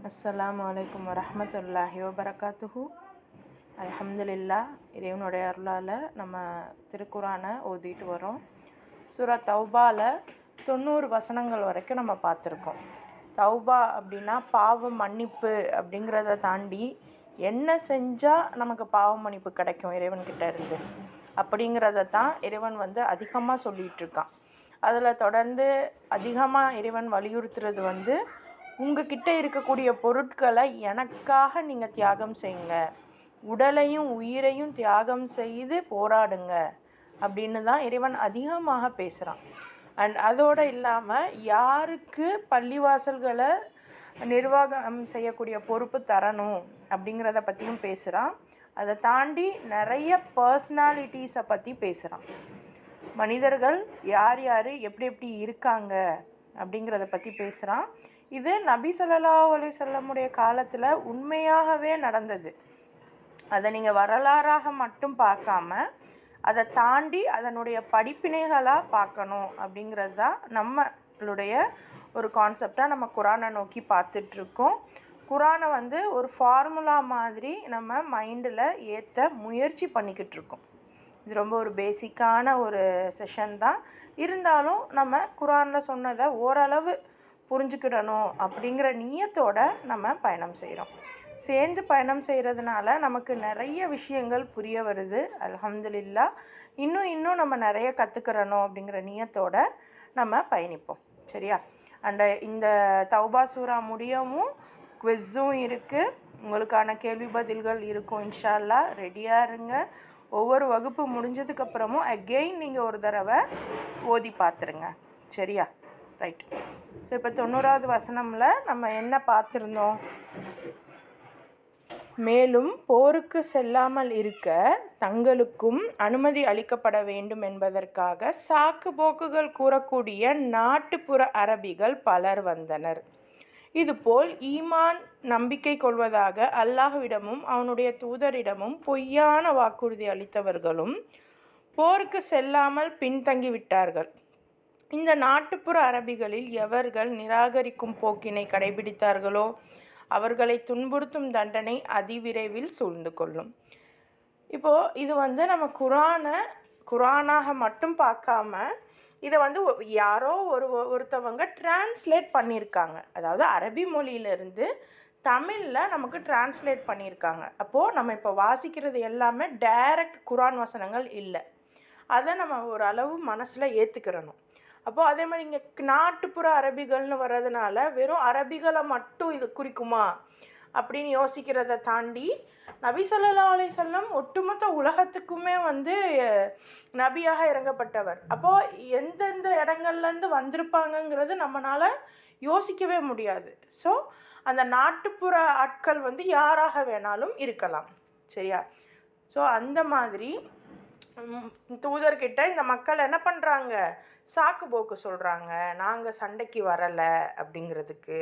அஸ்ஸலாமு அலைக்கும் வரஹ்மத்துல்லாஹி வபரகாத்துஹு. அல்ஹம்துலில்லாஹ், இறைவனுடைய அருளால் நம்ம திருக்குரானை ஓதிட்டு வரோம். சூரா தௌபாவில் 90 வசனங்கள் வரைக்கும் நம்ம பார்த்துருக்கோம். தௌபா அப்படின்னா பாவ மன்னிப்பு அப்படிங்கிறத தாண்டி என்ன செஞ்சால் நமக்கு பாவ மன்னிப்பு கிடைக்கும் இறைவன்கிட்ட இருந்து அப்படிங்கிறத தான் இறைவன் அதிகமாக சொல்லிகிட்ருக்கான். அதில் தொடர்ந்து அதிகமாக இறைவன் வலியுறுத்துறது உங்ககிட்ட இருக்கக்கூடிய பொருட்களை எனக்காக நீங்கள் தியாகம் செய்யுங்க, உடலையும் உயிரையும் தியாகம் செய்து போராடுங்க அப்படின்னு தான் இறைவன் அதிகமாக பேசுகிறான். அண்ட் அதோடு இல்லாமல் யாருக்கு பள்ளிவாசல்களை நிர்வாகம் செய்யக்கூடிய பொறுப்பு தரணும் அப்படிங்கிறத பற்றியும் பேசுகிறான். அதை தாண்டி நிறைய பர்சனாலிட்டிஸை பற்றி பேசுகிறான். மனிதர்கள் யார் யார் எப்படி எப்படி இருக்காங்க அப்படிங்கிறத பற்றி பேசுகிறான். இது நபி ஸல்லல்லாஹு அலைஹி வஸல்லமுடைய காலத்தில் உண்மையாகவே நடந்தது. அதை நீங்கள் வரலாறாக மட்டும் பார்க்காம அதை தாண்டி அதனுடைய படிப்பினைகளாக பார்க்கணும் அப்படிங்கிறது தான் நம்மளுடைய ஒரு கான்செப்டாக நம்ம குரானை நோக்கி பார்த்துட்ருக்கோம். குரானை ஒரு ஃபார்முலா மாதிரி நம்ம மைண்டில் ஏற்ற முயற்சி பண்ணிக்கிட்டு இருக்கோம். இது ரொம்ப ஒரு பேசிக்கான ஒரு செஷன் தான். இருந்தாலும் நம்ம குரானில் சொன்னதை ஓரளவு புரிஞ்சுக்கிடணும் அப்படிங்கிற நியத்தோடு நம்ம பயணம் செய்கிறோம். சேர்ந்து பயணம் செய்கிறதுனால நமக்கு நிறைய விஷயங்கள் புரிய வருது. அல்ஹம்துலில்லாஹ், இன்னும் நம்ம நிறைய கற்றுக்கிறணும் அப்படிங்கிற நியத்தோடு நம்ம பயணிப்போம். சரியா? அண்ட் இந்த தௌபா சூரா முடியவும் குவிஸும் இருக்குது. உங்களுக்கான கேள்வி பதில்கள் இருக்கும். இன்ஷா அல்லாஹ் ரெடியாக இருங்க. ஒவ்வொரு வகுப்பு முடிஞ்சதுக்கப்புறமும் அகெயின் நீங்கள் ஒரு தடவை ஓதி பார்த்துருங்க. சரியா? ரைட். ஸோ இப்போ 90வது வசனமில் நம்ம என்ன பார்த்துருந்தோம்? மேலும் போருக்கு செல்லாமல் இருக்க தங்களுக்கும் அனுமதி அளிக்கப்பட வேண்டும் என்பதற்காக சாக்கு போக்குகள் கூறக்கூடிய நாட்டுப்புற அரபிகள் பலர் வந்தனர். இதுபோல் ஈமான் நம்பிக்கை கொள்வதாக அல்லாஹ்விடமும் அவனுடைய தூதரிடமும் பொய்யான வாக்குறுதி அளித்தவர்களும் போருக்கு செல்லாமல் பின்தங்கிவிட்டார்கள். இந்த நாட்டுப்புற அரபிகளில் எவர்கள் நிராகரிக்கும் போக்கினை கடைபிடித்தார்களோ அவர்களை துன்புறுத்தும் தண்டனை அதிவிரைவில் சூழ்ந்து கொள்ளும். இப்போது இது நம்ம குரானாக மட்டும் பார்க்காம இதை யாரோ ஒருத்தவங்க டிரான்ஸ்லேட் பண்ணியிருக்காங்க. அதாவது அரபி மொழியிலேருந்து தமிழில் நமக்கு டிரான்ஸ்லேட் பண்ணியிருக்காங்க. அப்போது நம்ம இப்போ வாசிக்கிறது எல்லாமே டைரக்ட் குரான் வசனங்கள் இல்லை. அதை நம்ம ஒரு அளவு மனசில் ஏற்றுக்கிறணும். அப்போது அதே மாதிரி இங்கே நாட்டுப்புற அரபிகள்னு வர்றதுனால வெறும் அரபிகளை மட்டும் இது குறிக்குமா அப்படின்னு யோசிக்கிறத தாண்டி நபி ஸல்லல்லாஹு அலைஹி வஸல்லம் ஒட்டுமொத்த உலகத்துக்குமே நபியாக இறங்கப்பட்டவர். அப்போது எந்தெந்த இடங்கள்லேருந்து வந்திருப்பாங்கங்கிறது நம்மளால் யோசிக்கவே முடியாது. ஸோ அந்த நாட்டுப்புற ஆட்கள் யாராக வேணாலும் இருக்கலாம். சரியா? ஸோ அந்த மாதிரி தூதர்கிட்ட இந்த மக்கள் என்ன பண்ணுறாங்க? சாக்கு போக்கு சொல்கிறாங்க, நாங்கள் சண்டைக்கு வரலை அப்படிங்கிறதுக்கு.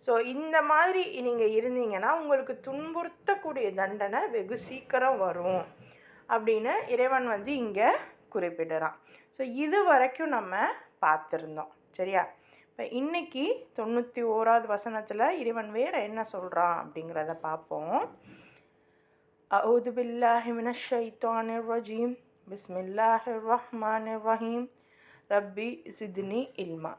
ஸோ இந்த மாதிரி நீங்கள் இருந்தீங்கன்னா உங்களுக்கு துன்புறுத்தக்கூடிய தண்டனை வெகு சீக்கிரம் வரும் அப்படின்னு இறைவன் இங்கே குறிப்பிடுறான். ஸோ இது வரைக்கும் நம்ம பார்த்துருந்தோம். சரியா? இப்போ இன்றைக்கி 91வது வசனத்தில் இறைவன் வேறு என்ன சொல்கிறான் அப்படிங்கிறத பார்ப்போம். அஊது பில்லாஹி மினஷ் ஷைத்தானிர் ரஜீம். பிஸ்மில்லாஹிர் ரஹ்மானிர் ரஹீம். ரப்பி ஸித்னி இல்மா.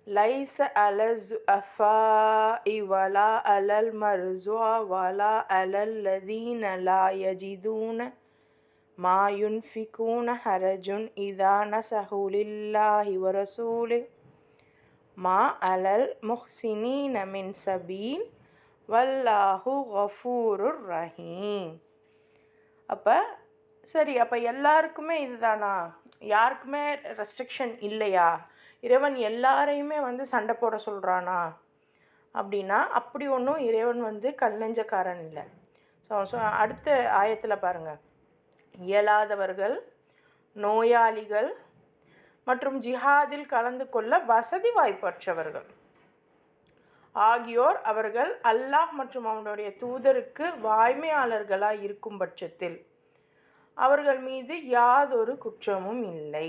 லைஸ அலல் ஸுஅஃபாஇ வலா அலல் மர்ஸூஅ வலா அலல் லதீன லா யஜிதூன மா யுன்ஃபிகூன ஹரஜுன் இதா நஸஹு லில்லாஹி வ ரசூலிஹி மா அலல் முஹ்ஸினீன மின் சபீல் வல்லாஹு கஃபூருர் ரஹீம். அப்போ எல்லாருக்குமே இதுதானா? யாருக்குமே ரெஸ்ட்ரிக்ஷன் இல்லையா? இறைவன் எல்லாரையுமே சண்டை போட சொல்கிறானா அப்படின்னா அப்படி ஒன்றும் இறைவன் கல்லெஞ்சக்காரன் இல்லை. ஸோ அடுத்த ஆயத்தில் பாருங்கள். இயலாதவர்கள், நோயாளிகள் மற்றும் ஜிஹாதில் கலந்து கொள்ள வசதி வாய்ப்பற்றவர்கள் ஆகியோர் அவர்கள் அல்லாஹ் மற்றும் அவனுடைய தூதருக்கு வாய்மையாளர்களாக இருக்கும் பட்சத்தில் அவர்கள் மீது யாதொரு குற்றமும் இல்லை.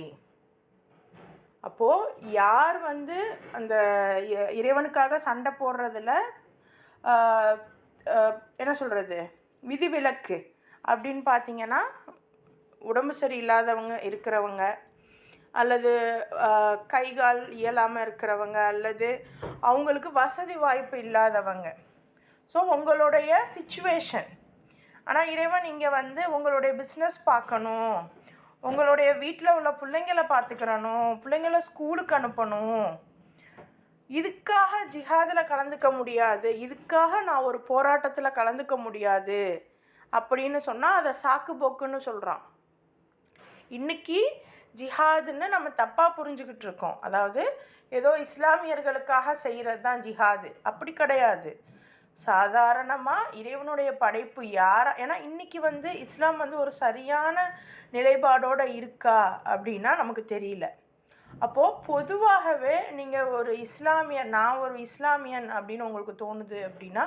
அப்போது யார் அந்த இறைவனுக்காக சண்டை போடுறதில் என்ன சொல்கிறது, விதிவிலக்கு அப்படின்னு பார்த்திங்கன்னா, உடம்பு சரியில்லாதவங்க இருக்கிறவங்க, அல்லது கை கால் இயலாமல் இருக்கிறவங்க, அல்லது அவங்களுக்கு வசதி வாய்ப்பு இல்லாதவங்க. ஸோ உங்களுடைய சிச்சுவேஷன். ஆனால் இறைவன் இங்கே வந்து உங்களுடைய பிஸ்னஸ் பார்க்கணும், உங்களுடைய வீட்டில் உள்ள பிள்ளைங்களை பார்த்துக்கிறணும், பிள்ளைங்கள ஸ்கூலுக்கு அனுப்பணும், இதுக்காக ஜிஹாதில் கலந்துக்க முடியாது, இதுக்காக நான் ஒரு போராட்டத்தில் கலந்துக்க முடியாது அப்படின்னு சொன்னால் அதை சாக்கு போக்குன்னு சொல்கிறான். இன்றைக்கி ஜிஹாதுன்னு நம்ம தப்பாக புரிஞ்சுக்கிட்டு இருக்கோம். அதாவது ஏதோ இஸ்லாமியர்களுக்காக செய்கிறது தான் ஜிஹாது. அப்படி கிடையாது. சாதாரணமாக இறைவனுடைய படைப்பு ஏன்னா இன்றைக்கி வந்து இஸ்லாம் வந்து ஒரு சரியான நிலைப்பாடோடு இருக்கா அப்படின்னா நமக்கு தெரியல. அப்போது பொதுவாகவே நீங்கள் ஒரு இஸ்லாமியன், நான் ஒரு இஸ்லாமியன் அப்படின்னு உங்களுக்கு தோணுது அப்படின்னா,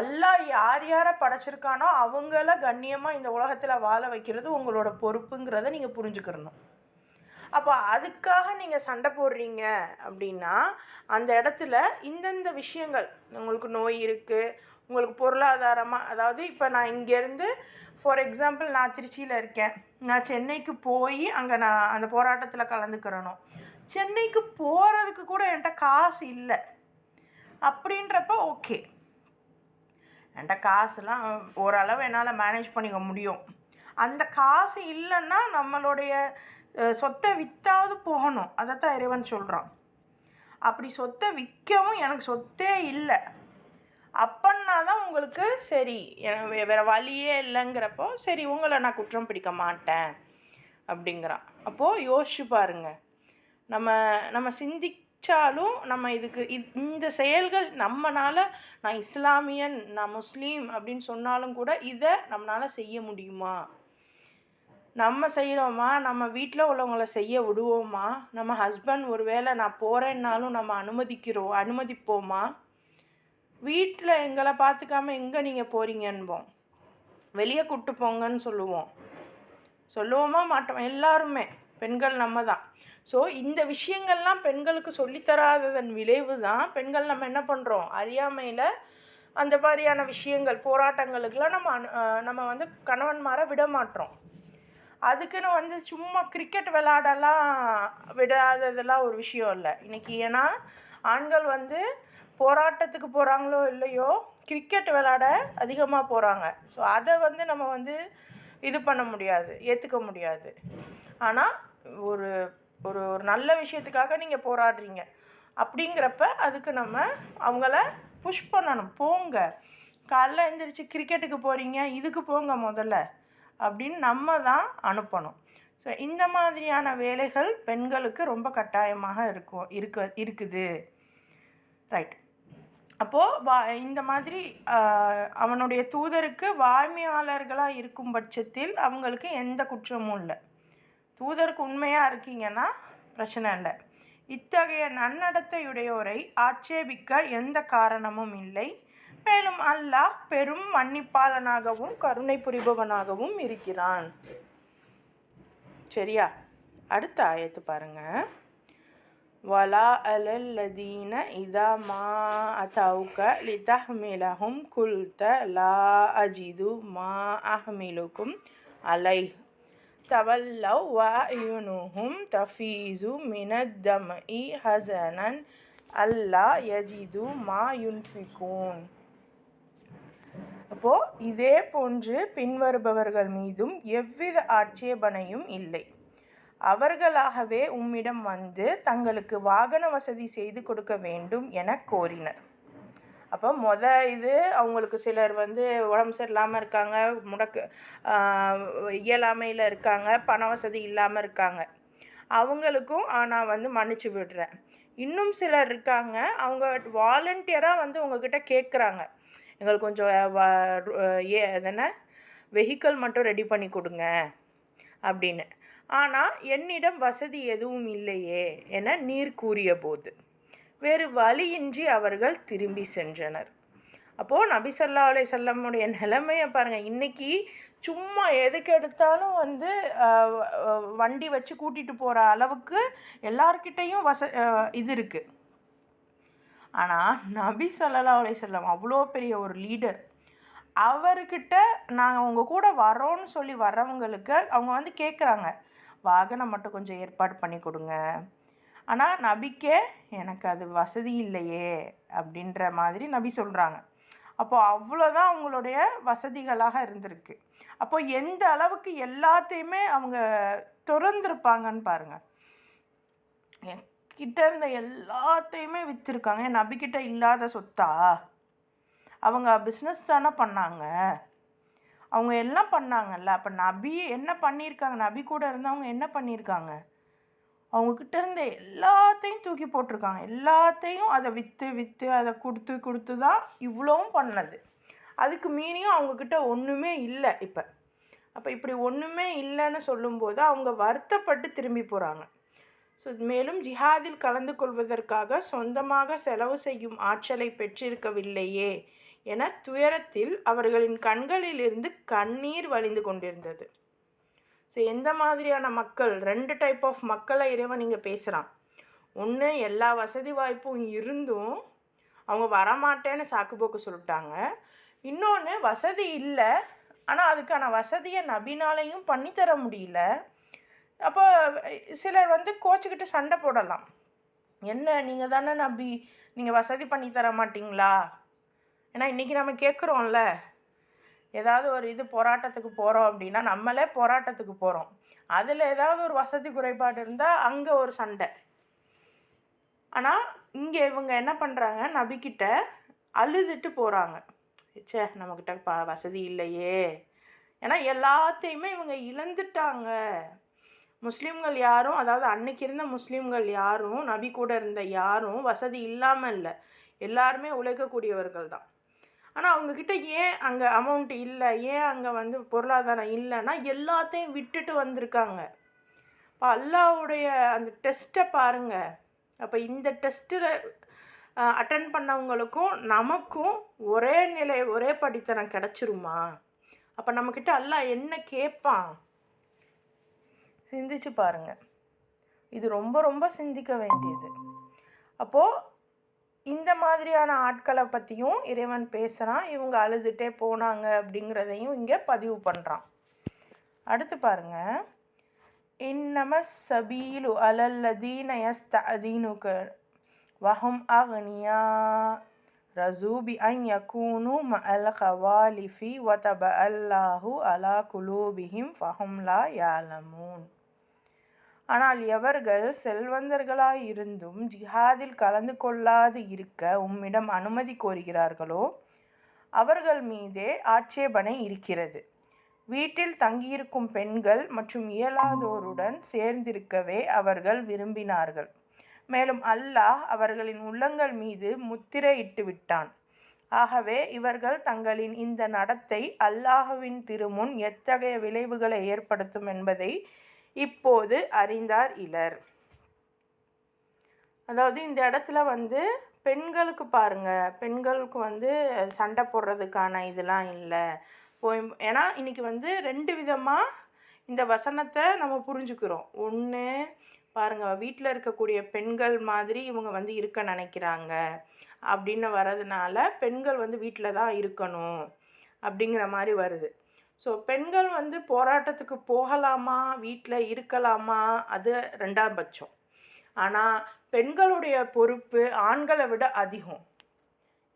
அல்லாஹ் யார் யாரை படைச்சிருக்கானோ அவங்கள கண்ணியமாக இந்த உலகத்தில் வாழ வைக்கிறது உங்களோட பொறுப்புங்கிறத நீங்கள் புரிஞ்சுக்கிறணும். அப்போ அதுக்காக நீங்கள் சண்டை போடுறீங்க அப்படின்னா, அந்த இடத்துல இந்தந்த விஷயங்கள், உங்களுக்கு நோய் இருக்குது, உங்களுக்கு பொருளாதாரமாக, அதாவது இப்போ நான் இங்கேருந்து ஃபார் எக்ஸாம்பிள் நான் திருச்சியில் இருக்கேன், நான் சென்னைக்கு போய் அங்கே நான் அந்த போராட்டத்தில் கலந்துக்கிறணும். சென்னைக்கு போகிறதுக்கு கூட என்கிட்ட காசு இல்லை அப்படின்றப்ப ஓகே, என்கிட்ட காசுலாம் ஓரளவு என்னால் மேனேஜ் பண்ணிக்க முடியும். அந்த காசு இல்லைன்னா நம்மளுடைய சொத்தை விற்றாவது போகணும். அதைத்தான் இறைவன் சொல்கிறான். அப்படி சொத்தை விற்கவும் எனக்கு சொத்தே இல்லை அப்படின்னா தான் உங்களுக்கு சரி, வேறு வழியே இல்லைங்கிறப்போ சரி உங்களை நான் குற்றம் பிடிக்க மாட்டேன் அப்படிங்கிறான். அப்போது யோசிச்சு பாருங்கள், நம்ம சிந்திச்சாலும் நம்ம இதுக்கு இந்த செயல்கள் நம்மளால், நான் இஸ்லாமியன், நான் முஸ்லீம் அப்படின்னு சொன்னாலும் கூட இதை நம்மளால் செய்ய முடியுமா? நம்ம செய்கிறோமா? நம்ம வீட்டில் உள்ளவங்கள செய்ய விடுவோமா? நம்ம ஹஸ்பண்ட் ஒரு வேளை நான் போகிறேன்னாலும் நம்ம அனுமதிப்போமா? வீட்டில் எங்களை பார்த்துக்காம எங்கே நீங்கள் போகிறீங்கன்போம், வெளியே கூப்பிட்டு போங்கன்னு சொல்லுவோமா மாட்டோம்? எல்லாருமே பெண்கள் நம்ம தான். ஸோ இந்த விஷயங்கள்லாம் பெண்களுக்கு சொல்லித்தராததன் விளைவு தான் பெண்கள் நம்ம என்ன பண்ணுறோம், அறியாமையில் அந்த மாதிரியான விஷயங்கள், போராட்டங்களுக்கெலாம் நம்ம வந்து கணவன்மாரை விட மாட்டோம். அதுக்குன்னு வந்து சும்மா கிரிக்கெட் விளையாடலாம் விடாததெல்லாம் ஒரு விஷயம் இல்லை இன்றைக்கி. ஏன்னா ஆண்கள் வந்து போராட்டத்துக்கு போகிறாங்களோ இல்லையோ கிரிக்கெட் விளையாட அதிகமாக போகிறாங்க. ஸோ அதை வந்து நம்ம வந்து இது பண்ண முடியாது, ஏற்றுக்க முடியாது. ஆனால் ஒரு ஒரு நல்ல விஷயத்துக்காக நீங்கள் போராடுறீங்க அப்படிங்கிறப்ப அதுக்கு நம்ம அவங்கள புஷ் பண்ணணும். போங்க, காலைல எழுந்திரிச்சு கிரிக்கெட்டுக்கு போகிறீங்க, இதுக்கு போங்க முதல்ல அப்படின்னு நம்ம தான் அனுப்பணும். ஸோ இந்த மாதிரியான வேலைகள் பெண்களுக்கு ரொம்ப கட்டாயமாக இருக்குது. ரைட். அப்போது இந்த மாதிரி அவனுடைய தூதருக்கு வாய்மையாளர்களாக இருக்கும் பட்சத்தில் அவங்களுக்கு எந்த குற்றமும் இல்லை. தூதருக்கு உண்மையாக இருக்கீங்கன்னா பிரச்சனை இல்லை. இத்தகைய நன்னடத்தையுடையோரை ஆட்சேபிக்க எந்த காரணமும் இல்லை. மேலும் அல்லாஹ் பெரும் மன்னிப்பாளனாகவும் கருணை புரிபவனாகவும் இருக்கிறான். சரியா? அடுத்த ஆயத்து பாருங்கள். வலா அலல்லதீன இதா மா அதவுக லிதஹ்மிலஹும் குல்த லா அஜிது மா அஹ்மிலுக்கும் அலை தவல்லவ் வ அயுனுஹும் தஃபீசு மினத்தம்இ ஹஸனன் அல்லா யஜிது மா யுன்ஃபிகூன். அப்போது இதே போன்று பின்வருபவர்கள் மீதும் எவ்வித ஆட்சேபனையும் இல்லை. அவர்களாகவே உம்மிடம் வந்து தங்களுக்கு வாகன வசதி செய்து கொடுக்க வேண்டும் என கோரினர். அப்போ இது அவங்களுக்கு சிலர் வந்து உடம்பு சரியில்லாமல் இருக்காங்க, இயலாமையில் இருக்காங்க, பண வசதி இல்லாமல் இருக்காங்க, அவங்களுக்கும் நான் வந்து மன்னிச்சு விடுறேன். இன்னும் சிலர் இருக்காங்க, அவங்க வாலண்டியராக வந்து உங்ககிட்ட கேட்குறாங்க, எங்களுக்கு கொஞ்சம் வெஹிக்கிள் மட்டும் ரெடி பண்ணி கொடுங்க அப்படின்னு. ஆனால் என்னிடம் வசதி எதுவும் இல்லையே என நீர் கூறிய போது வேறு வழியின்றி அவர்கள் திரும்பி சென்றனர். அப்போது நபி ஸல்லல்லாஹு அலைஹி வஸல்லமுடைய நிலைமையை பாருங்கள். இன்றைக்கி சும்மா எதுக்கு எடுத்தாலும் வந்து வண்டி வச்சு கூட்டிகிட்டு போகிற அளவுக்கு எல்லார்கிட்டையும் இது இருக்குது. ஆனால் நபி ஸல்லல்லாஹு அலைஹி வஸல்லம் அவ்வளோ பெரிய ஒரு லீடர், அவர்கிட்ட நாங்கள் உங்கள் கூட வரோன்னு சொல்லி வர்றவங்களுக்கு அவங்க வந்து கேட்குறாங்க, வாகனம் மட்டும் கொஞ்சம் ஏற்பாடு பண்ணி கொடுங்க. ஆனால் நபிக்கே எனக்கு அது வசதி இல்லையே அப்படின்ற மாதிரி நபி சொல்கிறாங்க. அப்போது அவ்வளோதான் அவங்களுடைய வசதிகளாக இருந்திருக்கு. அப்போது எந்த அளவுக்கு எல்லாத்தையுமே அவங்க திறந்துருப்பாங்கன்னு பாருங்கள். கிட்ட இருந்த எல்லாத்தையுமே விற்றுருக்காங்க. நபிக்கிட்ட இல்லாத சொத்தா? அவங்க பிஸ்னஸ் தானே பண்ணாங்க, அவங்க எல்லாம் பண்ணாங்கல்ல. அப்போ நபி என்ன பண்ணியிருக்காங்க? நபி கூட இருந்தவங்க என்ன பண்ணியிருக்காங்க? அவங்கக்கிட்ட இருந்த எல்லாத்தையும் தூக்கி போட்டிருக்காங்க. எல்லாத்தையும் அதை விற்று அதை கொடுத்து தான் இவ்வளவும் பண்ணது. அதுக்கு மீறியும் அவங்கக்கிட்ட ஒன்றுமே இல்லை இப்போ. அப்போ இப்படி ஒன்றுமே இல்லைன்னு சொல்லும்போது அவங்க வருத்தப்பட்டு திரும்பி போகிறாங்க. ஸோ மேலும் ஜிஹாதில் கலந்து கொள்வதற்காக சொந்தமாக செலவு செய்யும் ஆற்றலை பெற்றிருக்கவில்லையே என துயரத்தில் அவர்களின் கண்களிலிருந்து கண்ணீர் வழிந்து கொண்டிருந்தது. ஸோ எந்த மாதிரியான மக்கள்? 2 டைப் ஆஃப் மக்களை இறைவன் இங்கே பேசுகிறான். ஒன்று, எல்லா வசதி வாய்ப்பும் இருந்தும் அவங்க வரமாட்டேன்னு சாக்குப்போக்கு சொல்லிட்டாங்க. இன்னொன்று, வசதி இல்லை, ஆனால் அதுக்கான வசதியை நபினாலையும் பண்ணித்தர முடியல. அப்போ சிலர் வந்து கோச்சிக்கிட்டு சண்டை போடலாம். என்ன, நீங்கள் தானே நபி, நீங்கள் வசதி பண்ணி தர மாட்டிங்களா? ஏன்னா இன்றைக்கி நம்ம கேட்குறோம்ல, ஏதாவது ஒரு போராட்டத்துக்கு போகிறோம் அப்படின்னா நம்மளே போராட்டத்துக்கு போகிறோம், அதில் ஏதாவது ஒரு வசதி குறைபாடு இருந்தால் அங்கே ஒரு சண்டை. ஆனால் இங்கே இவங்க என்ன பண்ணுறாங்க? நபிக்கிட்ட அழுதுட்டு போகிறாங்க. நம்மக்கிட்ட வசதி இல்லையே. ஏன்னா எல்லாத்தையுமே இவங்க இழந்துட்டாங்க. முஸ்லீம்கள் யாரும், அதாவது அன்னைக்கு இருந்த முஸ்லீம்கள் யாரும், நபி கூட இருந்த யாரும் வசதி இல்லாமல் இல்லை, எல்லாருமே உழைக்கக்கூடியவர்கள் தான். ஆனால் அவங்கக்கிட்ட ஏன் அங்கே அமௌண்ட் இல்லை, ஏன் அங்கே வந்து பொருளாதாரம் இல்லைன்னா எல்லாத்தையும் விட்டுட்டு வந்திருக்காங்க. இப்போ அல்லாஹ்வுடைய அந்த டெஸ்ட்டை பாருங்கள். அப்போ இந்த டெஸ்ட்டில் அட்டன் பண்ணவங்களுக்கும் நமக்கும் ஒரே நிலை, ஒரே படித்தனம் கிடச்சிருமா? அப்போ நம்மக்கிட்ட அல்லாஹ் என்ன கேட்பான்? சிந்திச்சு பாருங்கள். இது ரொம்ப ரொம்ப சிந்திக்க வேண்டியது. அப்போது இந்த மாதிரியான ஆட்களை பற்றியும் இறைவன் பேசுகிறான். இவங்க அழுதுகிட்டே போனாங்க அப்படிங்கிறதையும் இங்கே பதிவு பண்ணுறான். அடுத்து பாருங்கள், இன்னமஸ் சபீலு அலல்லதீன யஸ்தஅதீனுக வஹும் அக்னியா ரசூபி அன் யகூனு மஅல் கவாலிஃபி வதப அல்லாஹு அலா குலூபிஹிம் ஃபஹும் லா யாலமூன். ஆனால் எவர்கள் செல்வந்தர்களாயிருந்தும் ஜிஹாதில் கலந்து கொள்ளாது இருக்க உம்மிடம் அனுமதி கோருகிறார்களோ அவர்கள் மீதே ஆட்சேபனை இருக்கிறது. வீட்டில் தங்கியிருக்கும் பெண்கள் மற்றும் இயலாதோருடன் சேர்ந்திருக்கவே அவர்கள் விரும்பினார்கள். மேலும் அல்லாஹ் அவர்களின் உள்ளங்கள் மீது முத்திரையிட்டு விட்டான். ஆகவே இவர்கள் தங்களின் இந்த நடத்தை அல்லாஹ்வின் திருமுன் எத்தகைய விளைவுகளை ஏற்படுத்தும் என்பதை இப்போது அறிந்தார் இலர். அதாவது இந்த இடத்துல வந்து பெண்களுக்கு பாருங்கள், பெண்களுக்கு வந்து சண்டை போடுறதுக்கான இதெல்லாம் இல்லை. ஏன்னா இன்றைக்கி வந்து 2 விதமாக இந்த வசனத்தை நம்ம புரிஞ்சுக்கிறோம். ஒன்று பாருங்கள், வீட்டில் இருக்கக்கூடிய பெண்கள் மாதிரி இவங்க வந்து இருக்க நினைக்கிறாங்க அப்படின்னு வர்றதுனால பெண்கள் வந்து வீட்டில் தான் இருக்கணும் அப்படிங்கிற மாதிரி வருது. ஸோ பெண்கள் வந்து போராட்டத்துக்கு போகலாமா, வீட்டில் இருக்கலாமா, அது 2ஆம் பட்சம். ஆனால் பெண்களுடைய பொறுப்பு ஆண்களை விட அதிகம்.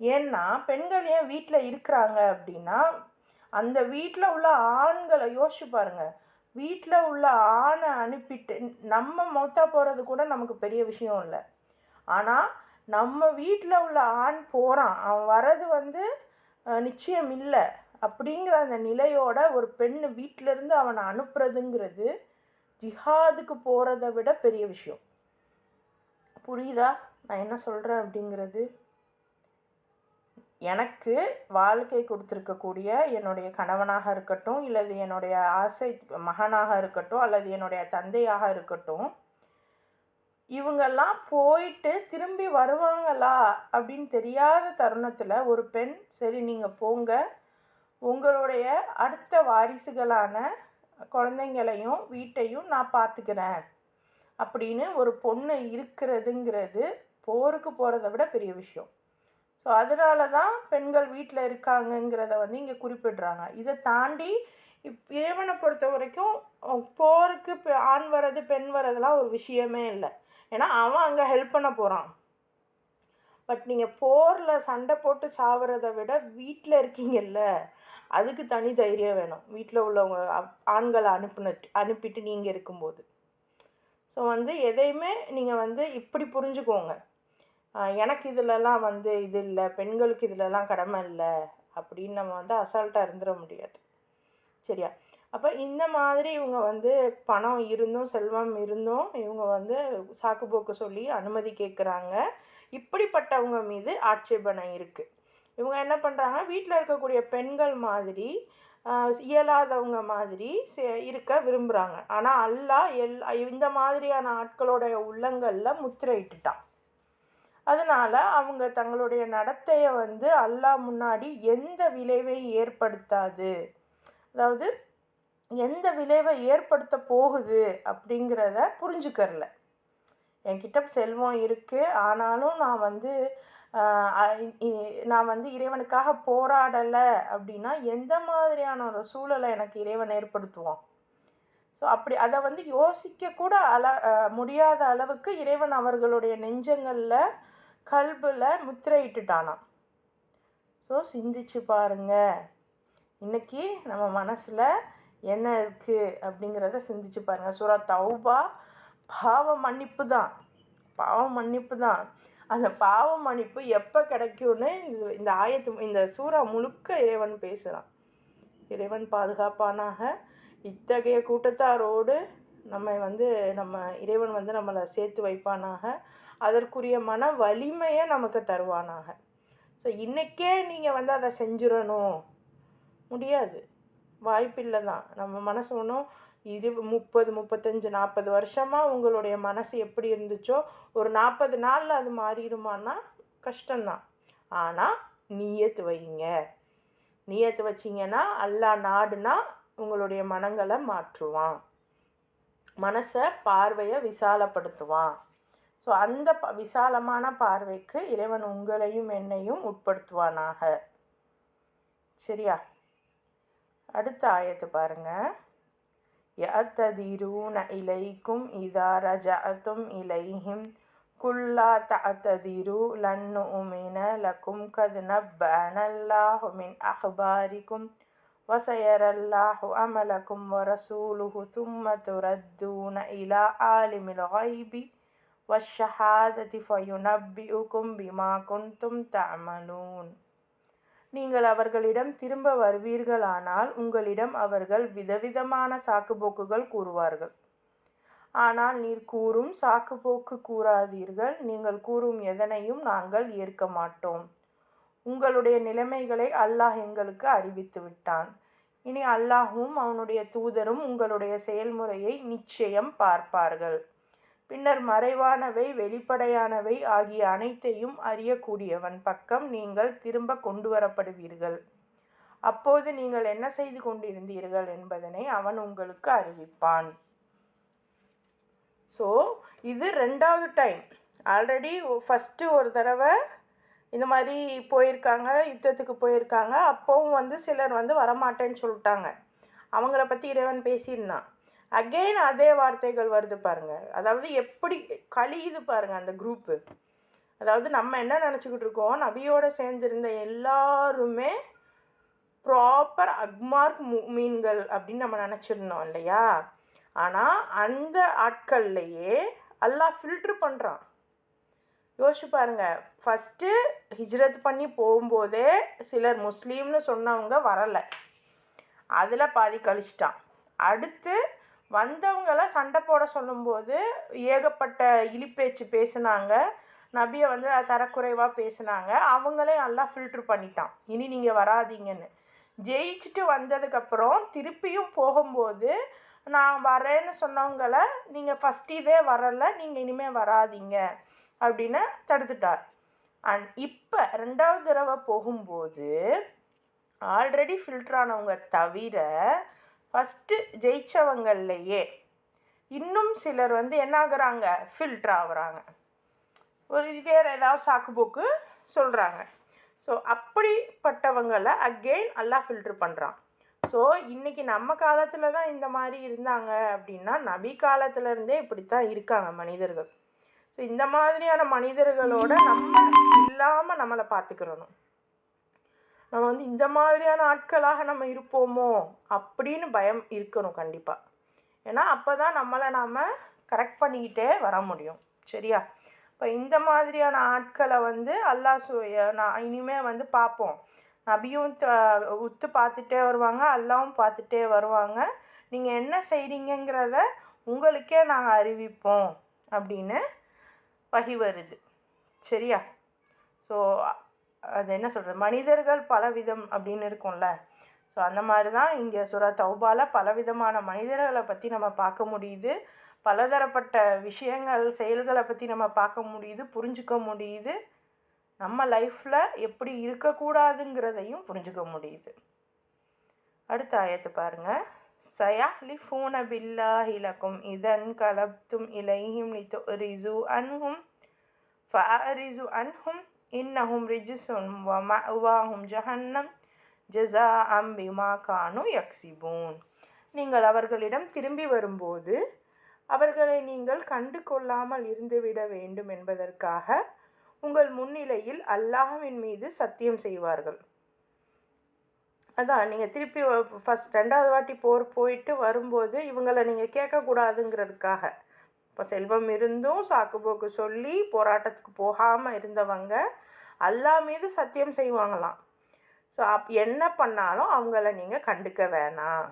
ஏன்னா பெண்கள் ஏன் வீட்டில் இருக்கிறாங்க அப்படின்னா, அந்த வீட்டில் உள்ள ஆண்களை யோசிச்சு பாருங்கள். வீட்டில் உள்ள ஆணை அனுப்பிட்டு நம்ம மொத்தா போகிறது கூட நமக்கு பெரிய விஷயம் இல்லை. ஆனால் நம்ம வீட்டில் உள்ள ஆண் போகிறான், அவன் வர்றது வந்து நிச்சயம் இல்லை அப்படிங்கிற அந்த நிலையோட ஒரு பெண் வீட்டிலேருந்து அவனை அனுப்புறதுங்கிறது ஜிஹாதுக்கு போகிறத விட பெரிய விஷயம். புரியுதா நான் என்ன சொல்கிறேன் அப்படிங்கிறது? எனக்கு வாழ்க்கை கொடுத்துருக்கக்கூடிய என்னுடைய கணவனாக இருக்கட்டும், இல்லது என்னுடைய ஆசை மகனாக இருக்கட்டும், அல்லது என்னுடைய தந்தையாக இருக்கட்டும், இவங்கெல்லாம் போயிட்டு திரும்பி வருவாங்களா அப்படின்னு தெரியாத தருணத்தில் ஒரு பெண், சரி நீங்கள் போங்க, உங்களுடைய அடுத்த வாரிசுகளான குழந்தைங்களையும் வீட்டையும் நான் பார்த்துக்கிறேன் அப்படின்னு ஒரு பொண்ணு இருக்கிறதுங்கிறது போருக்கு போகிறத விட பெரிய விஷயம். ஸோ அதனால தான் பெண்கள் வீட்டில் இருக்காங்கங்கிறத வந்து இங்கே குறிப்பிடுறாங்க. இதை தாண்டி இறைவனை பொறுத்த வரைக்கும் போருக்கு ஆண் வர்றது பெண் வர்றதுலாம் ஒரு விஷயமே இல்லை. ஏன்னா அவன் அங்கே ஹெல்ப் பண்ண போகிறான். பட் நீங்கள் போரில் சண்டை போட்டு சாவறதை விட வீட்டில் இருக்கீங்கல்ல, அதுக்கு தனி தைரியம் வேணும். வீட்டில் உள்ளவங்க ஆண்களை அனுப்பிட்டு நீங்கள் இருக்கும்போது. ஸோ வந்து எதையுமே நீங்கள் வந்து இப்படி புரிஞ்சுக்கோங்க. எனக்கு இதிலலாம் வந்து இது இல்லை, பெண்களுக்கு இதிலலாம் கடமை இல்லை அப்படின்னு நம்ம வந்து அசால்ட்டாக இருந்துட முடியாது. சரியா? அப்போ இந்த மாதிரி இவங்க வந்து பணம் இருந்தும் செல்வம் இருந்தும் இவங்க வந்து சாக்குப்போக்கு சொல்லி அனுமதி கேட்குறாங்க. இப்படிப்பட்டவங்க மீது ஆட்சேபனை இருக்குது. இவங்க என்ன பண்ணுறாங்க, வீட்டில் இருக்கக்கூடிய பெண்கள் மாதிரி இயலாதவங்க மாதிரி இருக்க விரும்புகிறாங்க. ஆனால் அல்லாஹ் இந்த மாதிரியான ஆட்களுடைய உள்ளங்களில் முத்திரையிட்டுட்டான். அதனால் அவங்க தங்களுடைய நடத்தையை வந்து அல்லாஹ் முன்னாடி எந்த விளைவை ஏற்படுத்தாது, அதாவது எந்த விளைவை ஏற்படுத்த போகுது அப்படிங்கிறத புரிஞ்சுக்கறல. என்கிட்ட செல்வம் இருக்குது, ஆனாலும் நான் வந்து இறைவனுக்காக போராடலை அப்படின்னா எந்த மாதிரியான ஒரு சூழலை எனக்கு இறைவன் ஏற்படுத்துவான்? ஸோ அதை வந்து யோசிக்கக்கூட முடியாத அளவுக்கு இறைவன் அவர்களுடைய நெஞ்சங்களில் கல்பில் முத்திரையிட்டுட்டானாம். ஸோ சிந்திச்சு பாருங்கள், இன்றைக்கி நம்ம மனசில் என்ன இருக்குது அப்படிங்கிறத சிந்திச்சு பாருங்கள். சூரா தௌபா பாவ மன்னிப்பு தான். அந்த பாவ மன்னிப்பு எப்போ கிடைக்கும்னு இந்த இந்த சூறா முழுக்க இறைவன் பேசுகிறான். இறைவன் பாதுகாப்பானாக. இத்தகைய கூட்டத்தாரோடு நம்ம இறைவன் வந்து நம்மளை சேர்த்து வைப்பானாக. அதற்குரிய மன வலிமையை நமக்கு தருவானாக. ஸோ இன்றைக்கே நீங்கள் வந்து அதை செஞ்சிடணும் முடியாது, வாய்ப்பில்லை தான். நம்ம மனசு ஒன்றும் 30, 35, 40 வருஷமாக உங்களுடைய மனசு எப்படி இருந்துச்சோ ஒரு 40 நாளில் அது மாறிடுமான்னா கஷ்டம்தான். ஆனால் நியத்து வைங்க. நியத்து வச்சிங்கன்னா அல்லாஹ் நாடுனா உங்களுடைய மனங்களை மாற்றுவான், மனசை பார்வையை விசாலப்படுத்துவான். ஸோ அந்த விசாலமான பார்வைக்கு இறைவன் உங்களையும் என்னையும் உட்படுத்துவானாக. சரியா? அடுத்த ஆயத்து பாருங்கள். يَأْتَذِرُونَ إِلَيْكُمْ إِذَا رَجَعْتُمْ إِلَيْهِمْ قُلْ لَا تَعْتَذِرُوا لَنْ نُؤْمِنَ لَكُمْ قَدْ نَبَّأَنَا اللَّهُ مِنْ أَخْبَارِكُمْ وَسَيَرَى اللَّهُ عَمَلَكُمْ وَرَسُولُهُ ثُمَّ تُرَدُّونَ إِلَى عَالِمِ الْغَيْبِ وَالشَّهَادَةِ فَيُنَبِّئُكُمْ بِمَا كُنْتُمْ تَعْمَلُونَ. நீங்கள் அவர்களிடம் திரும்ப வருவீர்களானால் உங்களிடம் அவர்கள் விதவிதமான சாக்குப்போக்குகள் கூறுவார்கள். ஆனால் நீர் கூறும் சாக்குப்போக்கு கூறாதீர்கள். நீங்கள் கூறும் எதனையும் நாங்கள் ஏற்க மாட்டோம். உங்களுடைய நிலைமைகளை அல்லாஹ் எங்களுக்கு அறிவித்து விட்டான். இனி அல்லாஹும் அவனுடைய தூதரும் உங்களுடைய செயல்முறையை நிச்சயம் பார்ப்பார்கள். பின்னர் மறைவானவை வெளிப்படையானவை ஆகிய அனைத்தையும் அறியக்கூடியவன் பக்கம் நீங்கள் திரும்ப கொண்டு வரப்படுவீர்கள். அப்போது நீங்கள் என்ன செய்து கொண்டிருந்தீர்கள் என்பதனை அவன் உங்களுக்கு அறிவிப்பான். ஸோ இது 2வது டைம். ஆல்ரெடி ஃபஸ்ட்டு ஒரு தடவை இந்த மாதிரி போயிருக்காங்க, யுத்தத்துக்கு போயிருக்காங்க. அப்போவும் வந்து சிலர் வந்து வரமாட்டேன்னு சொல்லிட்டாங்க. அவங்கள பற்றி இறைவன் பேசியிருந்தான். அகெயின் அதே வார்த்தைகள் வருது பாருங்கள். அதாவது எப்படி கழியுது பாருங்கள் அந்த குரூப்பு. அதாவது நம்ம என்ன நினச்சிக்கிட்டு இருக்கோம், நபியோடு சேர்ந்திருந்த எல்லாருமே ப்ராப்பர் அக்மார்க் மீன்கள் அப்படின்னு நம்ம நினச்சிருந்தோம் இல்லையா? ஆனால் அந்த ஆட்கள்லையே அல்லாஹ் ஃபில்ட்ரு பண்ணுறான். யோசிச்சு பாருங்கள். ஃபஸ்ட்டு ஹிஜ்ரத் பண்ணி போகும்போதே சிலர் முஸ்லீம்னு சொன்னவங்க வரலை, அதில் பாதி கழிச்சிட்டான். அடுத்து வந்தவங்களை சண்டை போட சொல்லும்போது ஏகப்பட்ட இழிப்பேச்சு பேசுனாங்க, நபியை வந்து தரக்குறைவாக பேசுனாங்க. அவங்களே எல்லாம் ஃபில்ட்ரு பண்ணிட்டான், இனி நீங்கள் வராதீங்கன்னு. ஜெயிச்சுட்டு வந்ததுக்கப்புறம் திருப்பியும் போகும்போது நான் வரேன்னு சொன்னவங்களை நீங்கள் ஃபஸ்ட் இதே வரலை, நீங்கள் இனிமேல் வராதீங்க அப்படின்னு தடுத்துட்டார். அண்ட் இப்போ 2வது தடவை போகும்போது ஆல்ரெடி ஃபில்ட்ரானவங்க தவிர ஃபஸ்ட்டு ஜெயித்தவங்கள்லையே இன்னும் சிலர் வந்து என்ன ஆகுறாங்க, ஃபில்ட்ரு ஆகுறாங்க. வேறு ஏதாவது சாக்குப்போக்கு சொல்கிறாங்க. ஸோ அப்படிப்பட்டவங்களை அகெயின் அல்லாஹ் ஃபில்ட்ரு பண்ணுறான். ஸோ இன்றைக்கி நம்ம காலத்தில் தான் இந்த மாதிரி இருந்தாங்க அப்படின்னா, நபி காலத்துலேருந்தே இப்படித்தான் இருக்காங்க மனிதர்கள். ஸோ இந்த மாதிரியான மனிதர்களோட நம்ம இல்லாமல் நம்மளை பார்த்துக்கிறணும். நம்ம வந்து இந்த மாதிரியான ஆட்களாக நம்ம இருப்போமோ அப்படின்னு பயம் இருக்கணும் கண்டிப்பாக. ஏன்னா அப்போ தான் நம்மளை நாம் கரெக்ட் பண்ணிக்கிட்டே வர முடியும். சரியா? இப்போ இந்த மாதிரியான ஆட்களை வந்து அல்லாஹ் நான் இனிமேல் வந்து பார்ப்போம். நபியும் உத்து பார்த்துட்டே வருவாங்க, அல்லாவும் பார்த்துட்டே வருவாங்க. நீங்கள் என்ன செய்கிறீங்கிறத உங்களுக்கே நாங்கள் அறிவிப்போம் அப்படின்னு வஹி வருது. சரியா? ஸோ அது என்ன சொல்கிறது, மனிதர்கள் பலவிதம் அப்படின்னு இருக்கும்ல. ஸோ அந்த மாதிரி தான் இங்கே சூரா தௌபாவில் பலவிதமான மனிதர்களை பற்றி நம்ம பார்க்க முடியுது. பலதரப்பட்ட விஷயங்கள் செயல்களை பற்றி நம்ம பார்க்க முடியுது, புரிஞ்சுக்க முடியுது. நம்ம லைஃப்பில் எப்படி இருக்கக்கூடாதுங்கிறதையும் புரிஞ்சுக்க முடியுது. அடுத்த ஆயத்தை பாருங்கள். சயஹ்லிஃபூன பில்லாஹி லக்கும் இதன் கலப்தும் இலைஹிம் லிதுரிஸு அன்ஹும் ஃபஅரிஸு அன்ஹும் இன்னஹும் ரிஜ்ஸுன் வ மஅவாஹும் ஜஹன்னம் ஜஸாஅம் பிமா கானு யக்ஸிபூன். நீங்கள் அவர்களிடம் திரும்பி வரும்போது அவர்களை நீங்கள் கண்டு கொள்ளாமல் இருந்துவிட வேண்டும் என்பதற்காக உங்கள் முன்னிலையில் அல்லாஹ்வின் மீது சத்தியம் செய்வார்கள். அதான் நீங்கள் திருப்பி ரெண்டாவது வாட்டி போயிட்டு வரும்போது இவங்களை நீங்கள் கேட்கக்கூடாதுங்கிறதுக்காக. இப்போ செல்வம் இருந்தும் சாக்குப்போக்கு சொல்லி போராட்டத்துக்கு போகாமல் இருந்தவங்க அல்லாஹ் மீது சத்தியம் செய்வாங்களாம். ஸோ என்ன பண்ணாலும் அவங்கள நீங்கள் கண்டுக்க வேணாம்,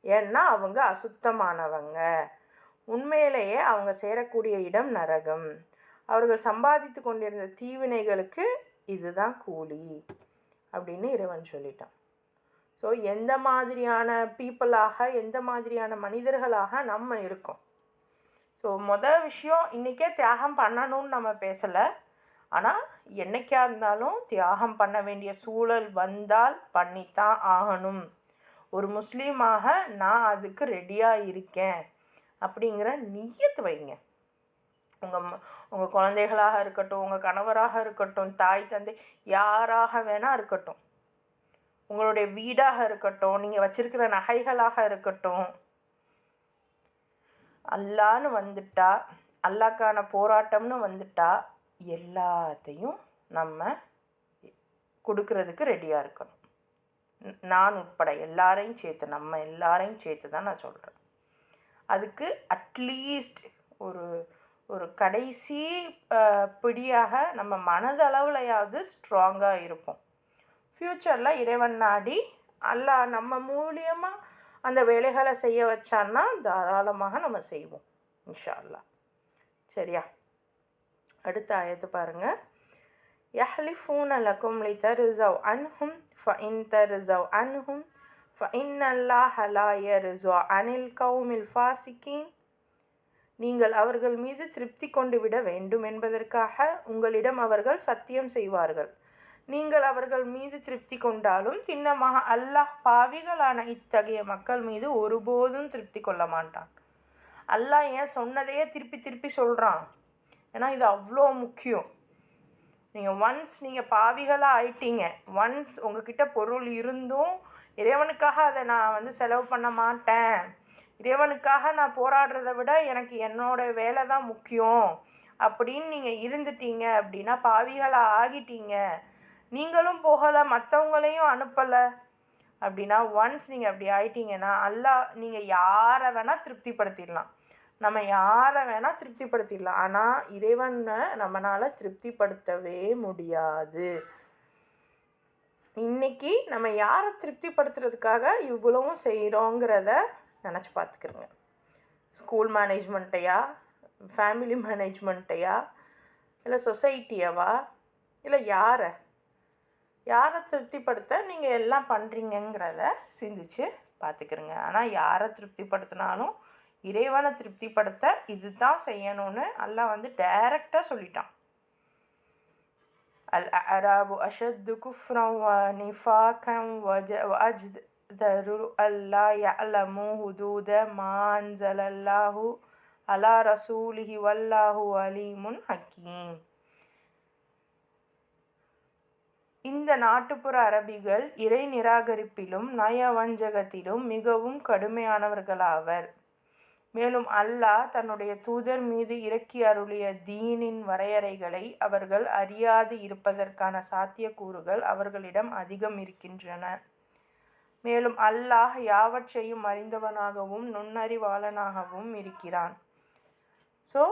ஏன்னா அவங்க அசுத்தமானவங்க, உண்மையிலேயே அவங்க சேரக்கூடிய இடம் நரகம், அவர்கள் சம்பாதித்து கொண்டிருந்த தீவினைகளுக்கு இதுதான் கூலி அப்படின்னு இறைவன் சொல்லிட்டான். ஸோ எந்த மாதிரியான பீப்புளாக, எந்த மாதிரியான மனிதர்களாக நம்ம இருக்கோம். ஸோ மொதல் விஷயம், இன்றைக்கே தியாகம் பண்ணணும்னு நம்ம பேசலை. ஆனால் என்றைக்கா இருந்தாலும் தியாகம் பண்ண வேண்டிய சூழல் வந்தால் பண்ணித்தான் ஆகணும். ஒரு முஸ்லீமாக நான் அதுக்கு ரெடியாக இருக்கேன் அப்படிங்கிற நியத்து வைங்க. உங்கள் குழந்தைகளாக இருக்கட்டும், உங்கள் கணவராக இருக்கட்டும், தாய் தந்தை யாராக வேணால் இருக்கட்டும், உங்களுடைய வீடாக இருக்கட்டும், நீங்கள் வச்சிருக்கிற நகைகளாக இருக்கட்டும், அல்லான்னு வந்துட்டா, அல்லாக்கான போராட்டம்னு வந்துட்டா எல்லாத்தையும் நம்ம கொடுக்கறதுக்கு ரெடியாக இருக்கணும். நான் உட்பட எல்லாரையும் சேர்த்து, நம்ம எல்லாரையும் சேர்த்து தான் நான் சொல்கிறேன். அதுக்கு அட்லீஸ்ட் ஒரு கடைசி பிடியாக நம்ம மனதளவுலையாவது ஸ்ட்ராங்காக இருப்போம். ஃப்யூச்சரில் இறைவன் நாடி அல்லாஹ் நம்ம மூலியமாக அந்த வேலைகளை செய்ய வச்சான்னா தாராளமாக நம்ம செய்வோம் இன்ஷா அல்லாஹ். சரியா? அடுத்த ஆயத்து பாருங்கள். யஹ்லிஃபூன லக்கும் லிதர்ஸவ் அன்ஹும் ஃபஇன் தர்ஸவ் அன்ஹும் ஃபஇன்னல்லாஹ லா யர்ஸு அனில் கௌமில் ஃபாசிகீன். நீங்கள் அவர்கள் மீது திருப்தி கொண்டு விட வேண்டும் என்பதற்காக உங்களிடம் அவர்கள் சத்தியம் செய்வார்கள். நீங்கள் அவர்கள் மீது திருப்தி கொண்டாலும் திண்ணமாக அல்லாஹ் பாவிகளான இத்தகைய மக்கள் மீது ஒருபோதும் திருப்தி கொள்ள மாட்டான். அல்லாஹ் ஏன் சொன்னதையே திருப்பி திருப்பி சொல்கிறான்? ஏன்னா இது அவ்வளோ முக்கியம். நீங்கள் பாவிகளாக ஆயிட்டீங்க, ஒன்ஸ் உங்ககிட்ட பொருள் இருந்தும் இறைவனுக்காக அதை நான் செலவு பண்ண மாட்டேன், இறைவனுக்காக நான் போராடுறத விட எனக்கு என்னோடய வேலை தான் முக்கியம் அப்படின்னு நீங்கள் இருந்துட்டீங்க அப்படின்னா, பாவிகளாக ஆகிட்டீங்க, நீங்களும் போகலை மற்றவங்களையும் அனுப்பலை அப்படின்னா, ஒன்ஸ் நீங்கள் அப்படி ஆயிட்டீங்கன்னா அல்லாஹ் நீங்கள் யாரை வேணால் திருப்திப்படுத்திடலாம், நம்ம யாரை வேணால் திருப்திப்படுத்திடலாம், ஆனால் இறைவனை நம்மளால் திருப்திப்படுத்தவே முடியாது. இன்றைக்கி நம்ம யாரை திருப்திப்படுத்துறதுக்காக இவ்வளவும் செய்கிறோங்கிறத நினச்சி பார்த்துக்கிறோங்க. ஸ்கூல் மேனேஜ்மெண்ட்டையா, ஃபேமிலி மேனேஜ்மெண்ட்டையா, இல்லை சொசைட்டியவா, இல்லை யாரை திருப்திப்படுத்த நீங்கள் எல்லாம் பண்ணுறீங்கிறத சிந்திச்சு பார்த்துக்கிறோங்க. ஆனால் யாரை திருப்திப்படுத்தினாலும் இறைவனை திருப்திப்படுத்த இது தான் செய்யணும்னு அல்லாஹ் டைரெக்டாக சொல்லிட்டான். அல் அராபு அஷத்து குஃப்ரம் வ நிஃபாகம் வ அஜ்தரு அல்லா யஅலமு ஹுதூத மா அன்ஸலல்லாஹு அலா ரசூலிஹி வல்லாஹு அலீமுன் ஹக்கீம். இந்த நாட்டுப்புற அரபிகள் இறை நிராகரிப்பிலும் நயவஞ்சகத்திலும் மிகவும் கடுமையானவர்களாவர். மேலும் அல்லாஹ் தன்னுடைய தூதர் மீது இறக்கி அருளிய தீனின் வரையறைகளை அவர்கள் அறியாது இருப்பதற்கான சாத்தியக்கூறுகள் அவர்களிடம் அதிகம் இருக்கின்றன. மேலும் அல்லாஹ் யாவற்றையும் அறிந்தவனாகவும் நுண்ணறிவாளனாகவும் இருக்கிறான். ஸோ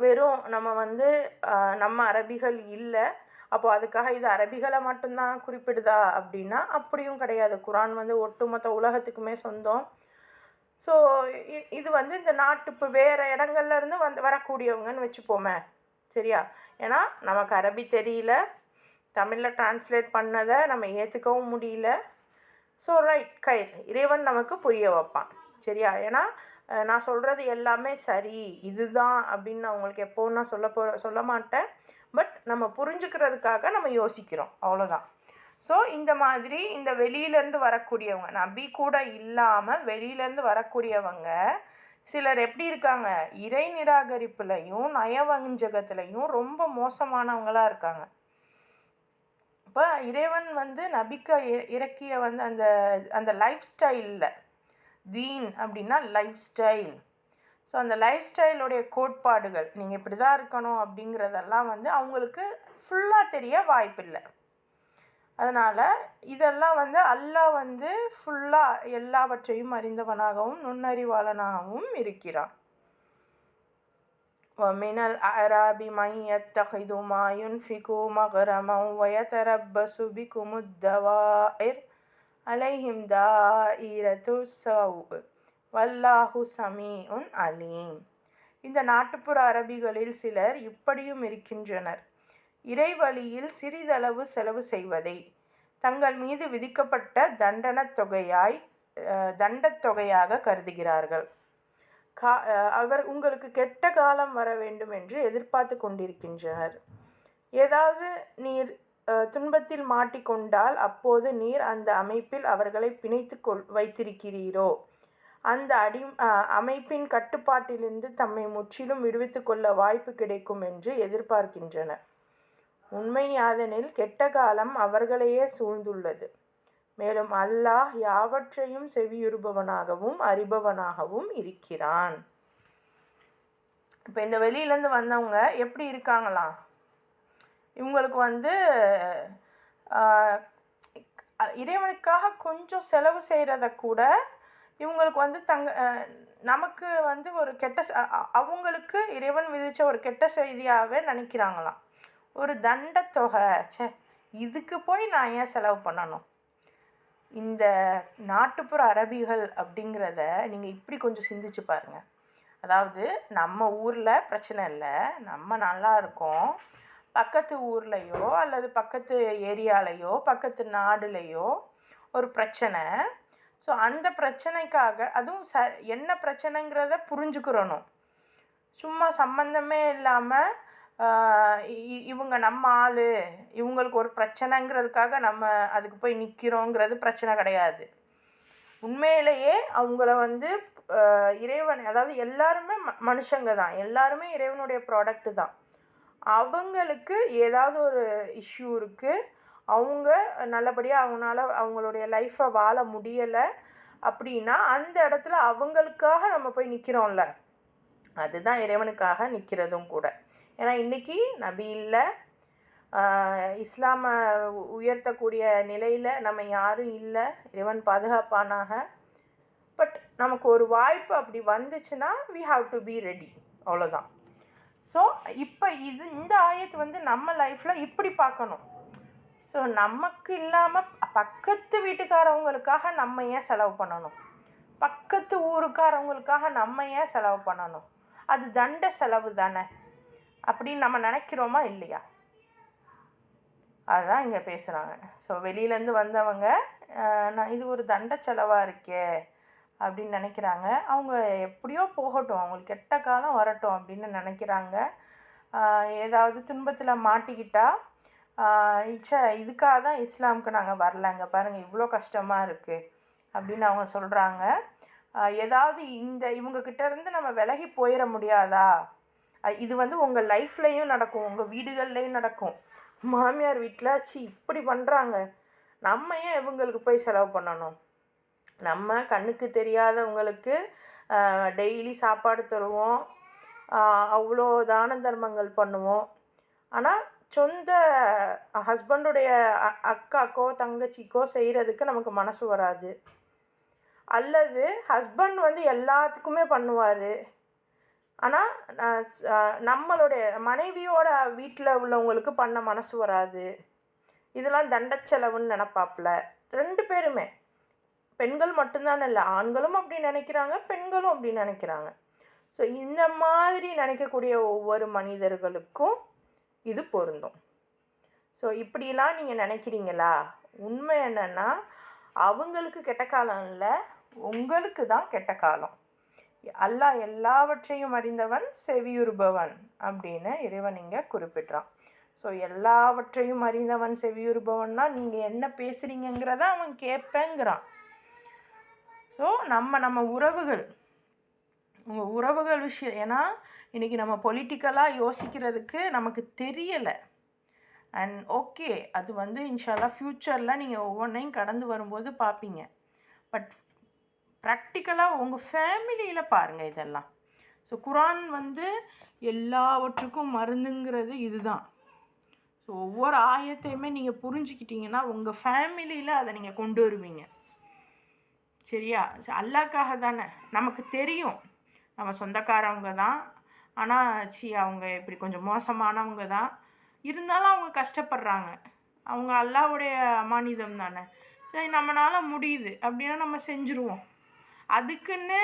வெறும் நம்ம அரபிகள் இல்லை, அப்போது அதுக்காக இது அரபிகளை மட்டும்தான் குறிப்பிடுதா அப்படின்னா அப்படியும் கிடையாது. குரான் ஒட்டுமொத்த உலகத்துக்குமே சொந்தம். ஸோ இது இந்த நாட்டு இப்போ வேறு இடங்கள்லேருந்து வரக்கூடியவங்கன்னு வச்சுப்போமே, சரியா? ஏன்னா நமக்கு அரபி தெரியல, தமிழில் டிரான்ஸ்லேட் பண்ணதை நம்ம ஏற்றுக்கவும் முடியல. ஸோ ரைட், இறைவன் நமக்கு புரிய வைப்பான், சரியா? ஏன்னா நான் சொல்கிறது எல்லாமே சரி இதுதான் அப்படின்னு நான் உங்களுக்கு எப்போவும் நான் சொல்ல மாட்டேன். பட் நம்ம புரிஞ்சுக்கிறதுக்காக நம்ம யோசிக்கிறோம், அவ்வளோதான். ஸோ இந்த மாதிரி இந்த வெளியிலேருந்து வரக்கூடியவங்க, நபி கூட இல்லாமல் வெளியிலேருந்து வரக்கூடியவங்க சிலர் எப்படி இருக்காங்க, இறை நிராகரிப்புலையும் நயவஞ்சகத்துலையும் ரொம்ப மோசமானவங்களாக இருக்காங்க. இப்போ இறைவன் நபிக்கு இறக்கிய அந்த அந்த லைஃப் ஸ்டைலில், தீன் அப்படின்னா லைஃப் ஸ்டைல். ஸோ அந்த லைஃப் ஸ்டைலுடைய கோட்பாடுகள் நீங்கள் இப்படி தான் இருக்கணும் அப்படிங்கிறதெல்லாம் அவங்களுக்கு ஃபுல்லாக தெரிய வாய்ப்பில்லை. அதனால் இதெல்லாம் அல்லாஹ் ஃபுல்லாக எல்லாவற்றையும் அறிந்தவனாகவும் நுண்ணறிவாளனாகவும் இருக்கிறான். وَمِنَ الْأَعْرَابِ مَنْ يَتَّخِذُ مَا يُنْفِقُ مَغْرَمًا وَيَتَرَبَّصُ بِكُمُ الدَّوَائِرَ عَلَيْهِمْ دَائِرَةُ السَّوْءِ وَاللَّهُ سَمِيعٌ عَلِيمٌ. இந்த நாட்டுப்புற அரபிகளில் சிலர் இப்படியும் இருக்கின்றனர். இறைவழியில் சிறிதளவு செலவு செய்வதை தங்கள் மீது விதிக்கப்பட்ட தண்டத் தொகையாக கருதுகிறார்கள். அவர் உங்களுக்கு கெட்ட காலம் வர வேண்டும் என்று எதிர்பார்த்து கொண்டிருக்கின்றனர். ஏதாவது நீர் துன்பத்தில் மாட்டிக்கொண்டால் அப்போது நீர் அந்த அமைப்பில் அவர்களை பிணைத்து வைத்திருக்கிறீரோ அந்த அமைப்பின் கட்டுப்பாட்டிலிருந்து தம்மை முற்றிலும் விடுவித்து கொள்ள வாய்ப்பு கிடைக்கும் என்று எதிர்பார்க்கின்றனர். உண்மை யாதெனில் கெட்ட காலம் அவர்களையே சூழ்ந்துள்ளது. மேலும் அல்லாஹ் யாவற்றையும் செவியுறுபவனாகவும் அறிபவனாகவும் இருக்கிறான். இப்போ இந்த வெளியிலேருந்து வந்தவங்க எப்படி இருக்காங்களாம், இவங்களுக்கு இறைவனுக்காக கொஞ்சம் செலவு செய்கிறத கூட இவங்களுக்கு நமக்கு ஒரு அவங்களுக்கு இறைவன் விதித்த ஒரு கெட்ட செய்தியாகவே நினைக்கிறாங்களாம். ஒரு தண்டத்தொகை, இதுக்கு போய் நான் ஏன் செலவு பண்ணணும்? இந்த நாட்டுப்புற அரபிகள் அப்படிங்கிறத நீங்கள் இப்படி கொஞ்சம் சிந்திச்சு பாருங்கள். அதாவது நம்ம ஊரில் பிரச்சனை இல்லை, நம்ம நல்லா இருக்கோம். பக்கத்து ஊர்லேயோ அல்லது பக்கத்து ஏரியாலேயோ பக்கத்து நாடுலேயோ ஒரு பிரச்சனை. ஸோ அந்த பிரச்சனைக்காக அதுவும் என்ன பிரச்சனைங்கிறத புரிஞ்சுக்கிறணும். சும்மா சம்பந்தமே இல்லாமல் இவங்க நம்ம ஆள், இவங்களுக்கு ஒரு பிரச்சனைங்கிறதுக்காக நம்ம அதுக்கு போய் நிற்கிறோங்கிறது பிரச்சனை கிடையாது. உண்மையிலேயே அவங்கள இறைவன், அதாவது எல்லாருமே மனுஷங்க தான், எல்லாருமே இறைவனுடைய ப்ராடக்ட்டு தான். அவங்களுக்கு ஏதாவது ஒரு இஷ்யூ இருக்குது, அவங்க நல்லபடியாக அவங்களுடைய லைஃப்பை வாழ முடியலை அப்படின்னா அந்த இடத்துல அவங்களுக்காக நம்ம போய் நிற்கிறோம்ல, அதுதான் இறைவனுக்காக நிற்கிறதும் கூட. ஏன்னா இன்றைக்கி நபி இல்லை, இஸ்லாமை உயர்த்தக்கூடிய நிலையில் நம்ம யாரும் இல்லை, இறைவன் பாதுகாப்பானாக. பட் நமக்கு ஒரு வாய்ப்பு அப்படி வந்துச்சுன்னா we have to be ready, அவ்வளோதான். ஸோ இப்போ இந்த ஆயத்து நம்ம லைஃப்பில் இப்படி பார்க்கணும். ஸோ நமக்கு இல்லாமல் பக்கத்து வீட்டுக்காரவங்களுக்காக நம்ம ஏன் செலவு பண்ணணும்? பக்கத்து ஊருக்காரவங்களுக்காக நம்ம ஏன் செலவு பண்ணணும்? அது தண்ட செலவு தானே அப்படின்னு நம்ம நினைக்கிறோமா இல்லையா? அதுதான் இங்கே பேசுகிறாங்க. ஸோ வெளியிலேருந்து வந்தவங்க நான் இது ஒரு தண்ட செலவாக இருக்கே அப்படின்னு நினைக்கிறாங்க. அவங்க எப்படியோ போகட்டும், அவங்களுக்கு கெட்ட காலம் வரட்டும் அப்படின்னு நினைக்கிறாங்க. ஏதாவது துன்பத்தில் மாட்டிக்கிட்டால் இதுக்காக தான் இஸ்லாமுக்கு நாங்கள் வரலைங்க, பாருங்கள் இவ்வளோ கஷ்டமாக இருக்குது அப்படின்னு அவங்க சொல்கிறாங்க. ஏதாவது இவங்கக்கிட்டேருந்து நம்ம விலகி போயிட முடியாதா? இது உங்கள் லைஃப்லேயும் நடக்கும், உங்கள் வீடுகள்லேயும் நடக்கும். மாமியார் வீட்டில் இப்படி பண்ணுறாங்க, நம்ம ஏன் இவங்களுக்கு போய் செலவு பண்ணணும்? நம்ம கண்ணுக்கு தெரியாதவங்களுக்கு டெய்லி சாப்பாடு தருவோம், அவ்வளோ தான தர்மங்கள் பண்ணுவோம். ஆனால் சொந்த ஹஸ்பண்டுடைய அக்காக்கோ தங்கச்சிக்கோ செய்கிறதுக்கு நமக்கு மனசு வராது. அல்லது ஹஸ்பண்ட் வந்து எல்லாத்துக்குமே பண்ணுவார், ஆனால் நம்மளுடைய மனைவியோட வீட்டில் உள்ளவங்களுக்கு பண்ண மனசு வராது. இதெல்லாம் தண்டச்செலவுன்னு நினப்பாப்புல. 2 பேருமே, பெண்கள் மட்டும்தான் இல்லை, ஆண்களும் அப்படி நினைக்கிறாங்க, பெண்களும் அப்படி நினைக்கிறாங்க. ஸோ இந்த மாதிரி நினைக்கக்கூடிய ஒவ்வொரு மனிதர்களுக்கும் இது பொருந்தும். ஸோ இப்படிலாம் நீங்கள் நினைக்கிறீங்களா? உண்மை என்னென்னா, அவங்களுக்கு கெட்ட காலம் இல்லை, உங்களுக்கு தான் கெட்ட காலம். அல்லாஹ் எல்லாவற்றையும் அறிந்தவன் செவியுறுபவன் அப்படின்னு இறைவன் இங்கே குறிப்பிட்றான். ஸோ எல்லாவற்றையும் அறிந்தவன் செவியுறுபவன்னா நீங்கள் என்ன பேசுகிறீங்கிறத அவன் கேட்பேங்கிறான். ஸோ நம்ம உறவுகள், உங்கள் உறவுகள் விஷயம், ஏன்னா இன்றைக்கி நம்ம பொலிட்டிக்கலாக யோசிக்கிறதுக்கு நமக்கு தெரியலை. அண்ட் ஓகே, அது வந்து இன்ஷால்லா ஃப்யூச்சரில் நீங்கள் ஒவ்வொன்றையும் கடந்து வரும்போது பார்ப்பீங்க. பட் ப்ராக்டிக்கலாக உங்கள் ஃபேமிலியில் பாருங்கள் இதெல்லாம். ஸோ குரான் வந்து எல்லாவற்றுக்கும் மருந்துங்கிறது இதுதான். ஸோ ஒவ்வொரு ஆயத்தையுமே நீங்கள் புரிஞ்சுக்கிட்டீங்கன்னா உங்கள் ஃபேமிலியில் அதை நீங்கள் கொண்டு வருவீங்க. சரியா? அல்லாஹ்க்காக தானே. நமக்கு தெரியும் நம்ம சொந்தக்காரவங்க தான், ஆனால் அவங்க இப்படி கொஞ்சம் மோசமானவங்க தான், இருந்தாலும் அவங்க கஷ்டப்படுறாங்க, அவங்க அல்லாஹ்வுடைய அமானிதம் தானே. சரி, நம்மளால் முடியுது அப்படின்னா நம்ம செஞ்சுருவோம். அதுக்குன்னு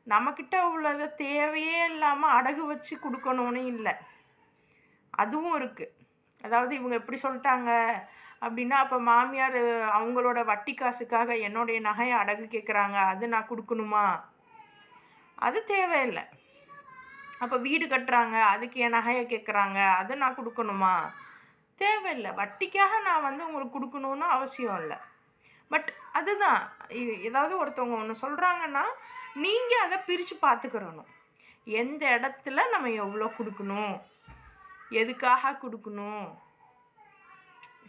நம்மக்கிட்ட உள்ளதை தேவையே இல்லாமல் அடகு வச்சு கொடுக்கணுன்னு இல்லை, அதுவும் இருக்குது. அதாவது இவங்க எப்படி சொல்லிட்டாங்க அப்படின்னா, அப்போ மாமியார் அவங்களோட வட்டி காசுக்காக என்னுடைய நகையை அடகு கேட்குறாங்க, அது நான் கொடுக்கணுமா? அது தேவையில்லை. அப்போ வீடு கட்டுறாங்க, அதுக்கு என் நகையை கேட்குறாங்க, அது நான் கொடுக்கணுமா? தேவையில்லை. வட்டிக்காக நான் வந்து உங்களுக்கு கொடுக்கணுன்னு அவசியம் இல்லை. பட் அதுதான், ஏதாவது ஒருத்தவங்க ஒன்று சொல்கிறாங்கன்னா நீங்கள் அதை பிரித்து பார்த்துக்கிறணும். எந்த இடத்துல நம்ம எவ்வளோ கொடுக்கணும், எதுக்காக கொடுக்கணும்,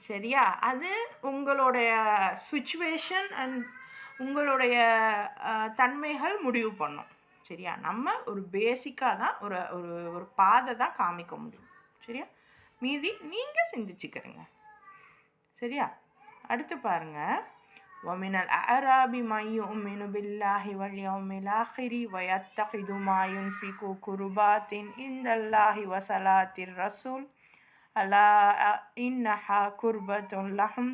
சரியா? அது உங்களுடைய சிச்சுவேஷன் அண்ட் உங்களுடைய தன்மைகள் முடிவு பண்ணும். சரியா? நம்ம ஒரு பேசிக்காக தான் ஒரு ஒரு ஒரு பாதை தான் காமிக்க முடியும். சரியா? மீதி நீங்கள் சிந்திச்சுக்கிறீங்க. சரியா? அடுத்து பாருங்கள். وَمِنَ الْأَعْرَابِ مَن يُؤْمِنُ بِاللَّهِ وَالْيَوْمِ الْآخِرِ وَيَتَّخِذُ مَا يُنْفِقُ قُرُبَاتٍ عِندَ اللَّهِ وَصَلَاةِ الرَّسُولِ أَلَا إِنَّهَا قُرْبَةٌ لَهُمْ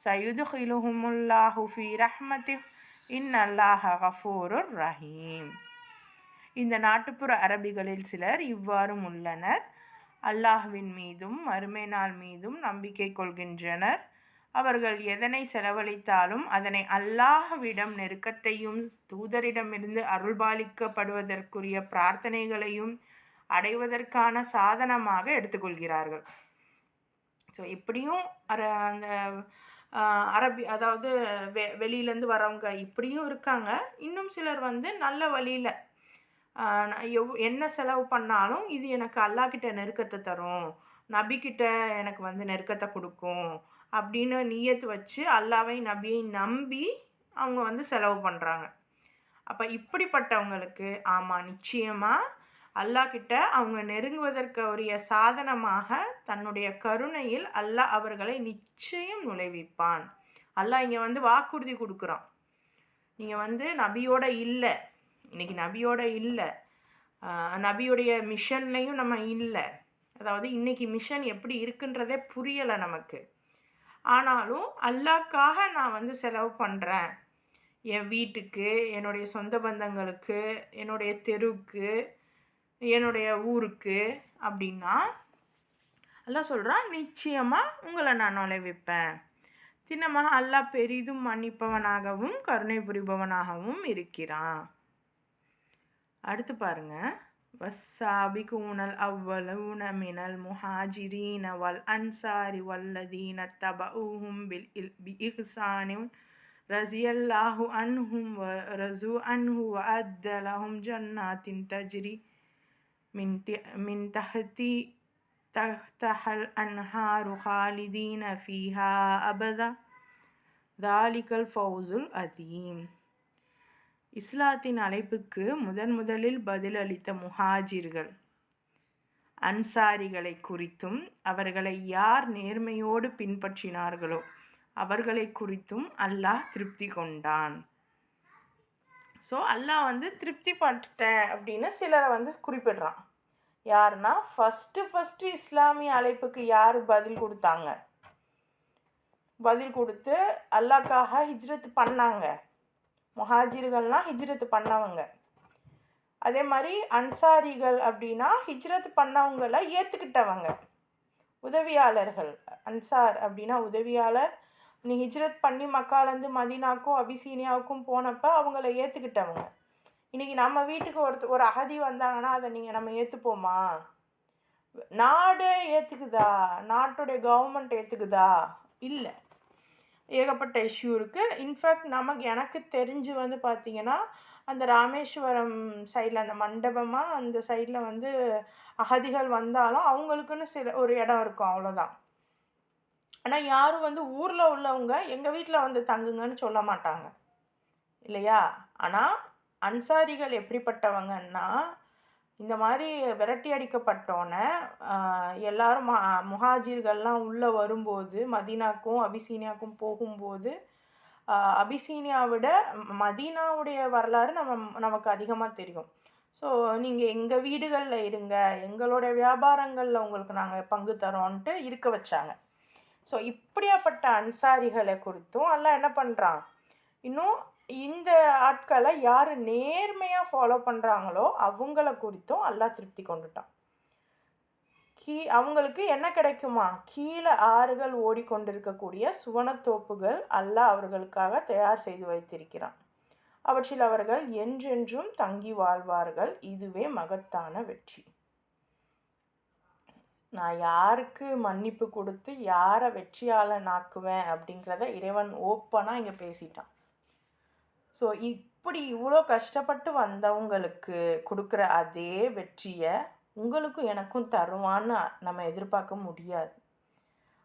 سَيُدْخِلُهُمُ اللَّهُ فِي رَحْمَتِهِ إِنَّ اللَّهَ غَفُورٌ رَحِيمٌ. இந்த நாட்டுப்புற அரபிகளில் சிலர் இவ்வாறும் உள்ளனர்: அல்லாஹ்வின் மீதும் மறுமை நாள் மீதும் நம்பிக்கை கொள்கின்றனர். அவர்கள் எதனை செலவழித்தாலும் அதனை அல்லாஹ்விடம் நெருக்கத்தையும் தூதரிடமிருந்து அருள்பாலிக்கப்படுவதற்குரிய பிரார்த்தனைகளையும் அடைவதற்கான சாதனமாக எடுத்துக்கொள்கிறார்கள். ஸோ இப்படியும் அந்த அரபி, அதாவது வெளியிலேருந்து வரவங்க இப்படியும் இருக்காங்க. இன்னும் சிலர் வந்து நல்ல வழியில் என்ன செலவு பண்ணாலும் இது எனக்கு அல்லாஹ்கிட்ட நெருக்கத்தை தரும், நபிக்கிட்ட எனக்கு வந்து நெருக்கத்தை கொடுக்கும் அப்படின்னு நியத்து வச்சு அல்லாவை நபியை நம்பி அவங்க வந்து செலவு பண்ணுறாங்க. அப்போ இப்படிப்பட்டவங்களுக்கு ஆமாம், நிச்சயமாக அல்லாஹ்கிட்ட அவங்க நெருங்குவதற்கு உரிய சாதனமாக தன்னுடைய கருணையில் அல்லாஹ் அவர்களை நிச்சயம் நுழைவிப்பான். அல்லாஹ் இங்கே வந்து வாக்குறுதி கொடுக்குறான். நீங்கள் வந்து நபியோட இல்லை, இன்றைக்கி நபியோட இல்லை, நபியுடைய மிஷன்லையும் நம்ம இல்லை. அதாவது இன்றைக்கி மிஷன் எப்படி இருக்குன்றதே புரியலை நமக்கு. ஆனாலும் அல்லாஹ்க்காக நான் வந்து செலவு பண்ணுறேன், என் வீட்டுக்கு, என்னுடைய சொந்த பந்தங்களுக்கு, என்னுடைய தெருவுக்கு, என்னுடைய ஊருக்கு அப்படின்னா அல்லாஹ் சொல்கிறான், நிச்சயமாக உங்களை நான் நுழைவிப்பேன். திண்ணமாக அல்லாஹ் பெரிதும் மன்னிப்பவனாகவும் கருணை புரிபவனாகவும் இருக்கிறான். அடுத்து பாருங்கள். வஸ்ஸாபிகூனல் அவ்வலூன மினல் முஹாஜிரீன வல் அன்சாரி வல்லதீன தபஊஹும் பிஇஹ்சானின் ரஸியல்லாஹு அன்ஹும் வ ரஸு அன்ஹு வ அஅத்த லஹும் ஜன்னாத்தின் தஜ்ரி மின் தஹ்தஹல் அன்ஹாரு ஹாலிதீன ஃபீஹா அபதா தாலிகல் ஃபௌசுல் அதீம். இஸ்லாத்தின் அழைப்புக்கு முதலில் பதிலளித்த முஹாஜிர்கள் அன்சாரிகளை குறித்தும் அவர்களை யார் நேர்மையோடு பின்பற்றினார்களோ அவர்களை குறித்தும் அல்லாஹ் திருப்தி கொண்டான். ஸோ அல்லாஹ் திருப்தி பட்டுட்டேன் அப்படின்னு சிலரை குறிப்பிடுறான். யாருன்னா ஃபஸ்ட்டு இஸ்லாமிய அழைப்புக்கு யார் பதில் கொடுத்தாங்க? பதில் கொடுத்து அல்லாஹ்க்காக ஹிஜ்ரத் பண்ணாங்க. முஹாஜிர்கள்னால் ஹிஜ்ரத் பண்ணவங்க. அதே மாதிரி அன்சாரிகள் அப்படின்னா ஹிஜ்ரத் பண்ணவங்களை ஏற்றுக்கிட்டவங்க, உதவியாளர்கள். அன்சார் அப்படின்னா உதவியாளர். நீ ஹிஜ்ரத் பண்ணி மக்காலேருந்து மதீனாவுக்கும் அபிசீனியாவுக்கும் போனப்போ அவங்கள ஏற்றுக்கிட்டவங்க. இன்றைக்கி நம்ம வீட்டுக்கு ஒரு அகதி வந்தாங்கன்னா அதை நம்ம ஏற்றுப்போமா? நாடே ஏற்றுக்குதா? நாட்டுடைய கவர்மெண்ட் ஏற்றுக்குதா? இல்லை. ஏகப்பட்ட இஷ்யூ இருக்குது. இன்ஃபேக்ட் எனக்கு தெரிஞ்சு பார்த்திங்கன்னா அந்த ராமேஸ்வரம் சைடில் அந்த மண்டபமாக அந்த சைடில் அகதிகள் வந்தாலும் அவங்களுக்குன்னு ஒரு இடம் இருக்கும், அவ்வளோதான். ஆனால் யாரும் ஊரில் உள்ளவங்க எங்கள் வீட்டில் தங்குங்கன்னு சொல்ல மாட்டாங்க இல்லையா? ஆனால் அன்சாரிகள் எப்படிப்பட்டவங்கன்னா இந்த மாதிரி விரட்டி அடிக்கப்பட்டோன்னே எல்லோரும் முஹாஜிர்கள்லாம் உள்ளே வரும்போது மதீனாக்கும் அபிசீனியாவுக்கும் போகும்போது அபிசீனியாவை விட மதீனாவுடைய வரலாறு நமக்கு அதிகமாக தெரியும். ஸோ நீங்கள் எங்கள் வீடுகளில் இருங்க, எங்களுடைய வியாபாரங்களில் உங்களுக்கு நாங்கள் பங்கு தரோன்ட்டு இருக்க வச்சாங்க. ஸோ இப்படியாப்பட்ட அன்சாரிகளை குறித்தும் அல்லாஹ் என்ன பண்ணுறான்? இன்னும் இந்த ஆட்களை யார் நேர்மையாக ஃபாலோ பண்ணுறாங்களோ அவங்கள குறித்தும் அல்லாஹ் திருப்தி கொண்டுட்டான். அவங்களுக்கு என்ன கிடைக்குமா? கீழே ஆறுகள் ஓடிக்கொண்டிருக்கக்கூடிய சுவனத்தோப்புகள் அல்லாஹ் அவர்களுக்காக தயார் செய்து வைத்திருக்கிறான். அவற்றில் அவர்கள் என்றென்றும் தங்கி வாழ்வார்கள். இதுவே மகத்தான வெற்றி. நான் யாருக்கு மன்னிப்பு கொடுத்து யாரை வெற்றியாளன் ஆக்குவேன் அப்படிங்கிறத இறைவன் ஓப்பனாக இங்கே பேசிட்டான். ஸோ இப்படி இவ்வளோ கஷ்டப்பட்டு வந்தவங்களுக்கு கொடுக்குற அதே வெற்றியை உங்களுக்கும் எனக்கும் தருவான்னு நம்ம எதிர்பார்க்க முடியாது.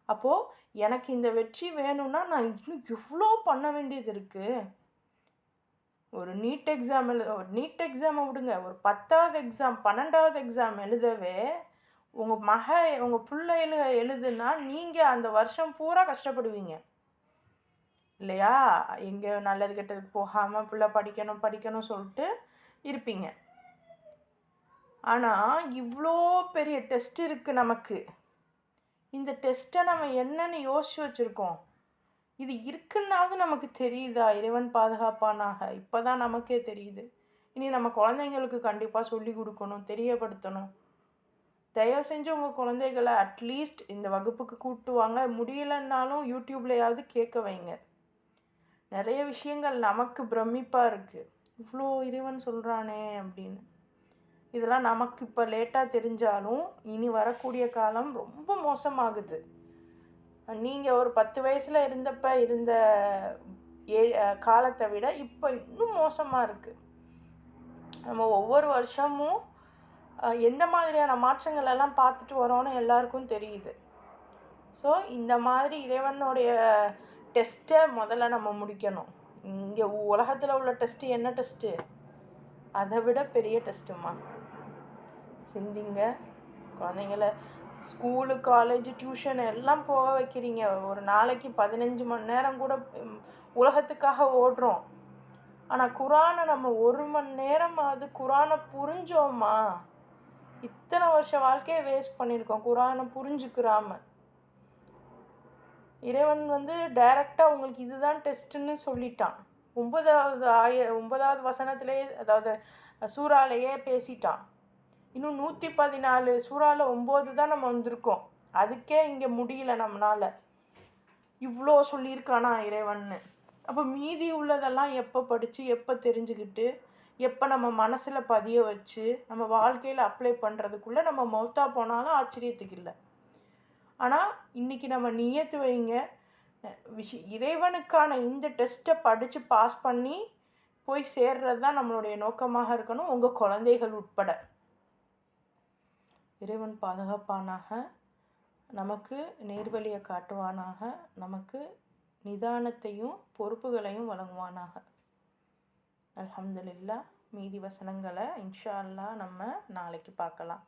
அப்போது எனக்கு இந்த வெற்றி வேணும்னா நான் இன்னும் எவ்வளோ பண்ண வேண்டியது இருக்குது. ஒரு நீட் எக்ஸாமை விடுங்க, ஒரு 10வது எக்ஸாம் 12வது எக்ஸாம் எழுதவே உங்கள் பிள்ளைகள் எழுதுனா நீங்கள் அந்த வருஷம் பூரா கஷ்டப்படுவீங்க இல்லையா? எங்கே நல்லது கெட்டதுக்கு போகாமல் பிள்ளை படிக்கணும் சொல்லிட்டு இருப்பீங்க. ஆனால் இவ்வளோ பெரிய டெஸ்ட் இருக்குது நமக்கு. இந்த டெஸ்ட்டை நம்ம என்னென்னு யோசித்து வச்சுருக்கோம். இது இருக்குன்னாவது நமக்கு தெரியுதா? இறைவன் பாதுகாப்பானாக. இப்போ தான் நமக்கே தெரியுது. இனி நம்ம குழந்தைங்களுக்கு கண்டிப்பாக சொல்லி கொடுக்கணும், தெரியப்படுத்தணும். தயவு செஞ்சு உங்கள் குழந்தைகளை அட்லீஸ்ட் இந்த வகுப்புக்கு கூப்பிட்டு வாங்க. முடியலைன்னாலும் யூடியூப்லையாவது கேட்க வைங்க. நிறைய விஷயங்கள் நமக்கு பிரமிப்பாக இருக்குது. இவ்வளோ இறைவன் சொல்கிறானே அப்படின்னு. இதெல்லாம் நமக்கு இப்போ லேட்டாக தெரிஞ்சாலும் இனி வரக்கூடிய காலம் ரொம்ப மோசமாகுது. நீங்கள் ஒரு 10 வயசில் இருந்த காலத்தை விட இப்போ இன்னும் மோசமாக இருக்குது. நம்ம ஒவ்வொரு வருஷமும் எந்த மாதிரியான மாற்றங்கள் எல்லாம் பார்த்துட்டு வரோன்னு எல்லாருக்கும் தெரியுது. ஸோ இந்த மாதிரி இறைவனுடைய டெஸ்ட்டை முதல்ல நம்ம முடிக்கணும். இங்கே உலகத்தில் உள்ள டெஸ்ட்டு என்ன டெஸ்ட்டு? அதை விட பெரிய டெஸ்ட்டுமா. சிந்திங்க. குழந்தைங்கள ஸ்கூலு, காலேஜு, டியூஷன் எல்லாம் போக வைக்கிறீங்க. ஒரு நாளைக்கு 15 மணி நேரம் கூட உலகத்துக்காக ஓடுறோம். ஆனால் குரானை நம்ம 1 மணி நேரமாவது குரானை புரிஞ்சோமா? இத்தனை வருஷ வாழ்க்கையை வேஸ்ட் பண்ணியிருக்கோம் குரானை புரிஞ்சுக்கிறாம. இறைவன் டைரெக்டாக உங்களுக்கு இதுதான் டெஸ்ட்டுன்னு சொல்லிட்டான். 9வது வசனத்திலேயே, அதாவது சூறாலேயே பேசிட்டான். இன்னும் 114 சூறாவில் 9 தான் நம்ம வந்திருக்கோம். அதுக்கே இங்கே முடியல நம்மளால். இவ்வளோ சொல்லியிருக்கானா இறைவன்னு. அப்போ மீதி உள்ளதெல்லாம் எப்போ படித்து எப்போ தெரிஞ்சுக்கிட்டு எப்போ நம்ம மனசில் பதிய வச்சு நம்ம வாழ்க்கையில் அப்ளை பண்ணுறதுக்குள்ளே நம்ம மௌத்தா போனாலும் ஆச்சரியத்துக்கு இல்லை. ஆனால் இன்றைக்கி நம்ம நியத்து வைங்க, இறைவனுக்கான இந்த டெஸ்ட்டை படித்து பாஸ் பண்ணி போய் சேர்றது தான் நம்மளுடைய நோக்கமாக இருக்கணும், உங்கள் குழந்தைகள் உட்பட. இறைவன் பாதுகாப்பானாக. நமக்கு நேர்வழியை காட்டுவானாக, நமக்கு நிதானத்தையும் பொறுப்புகளையும் வழங்குவானாக. அல்ஹம்துலில்லாஹ். மீதி வசனங்களை இன்ஷா அல்லாஹ் நம்ம நாளைக்கு பார்க்கலாம்.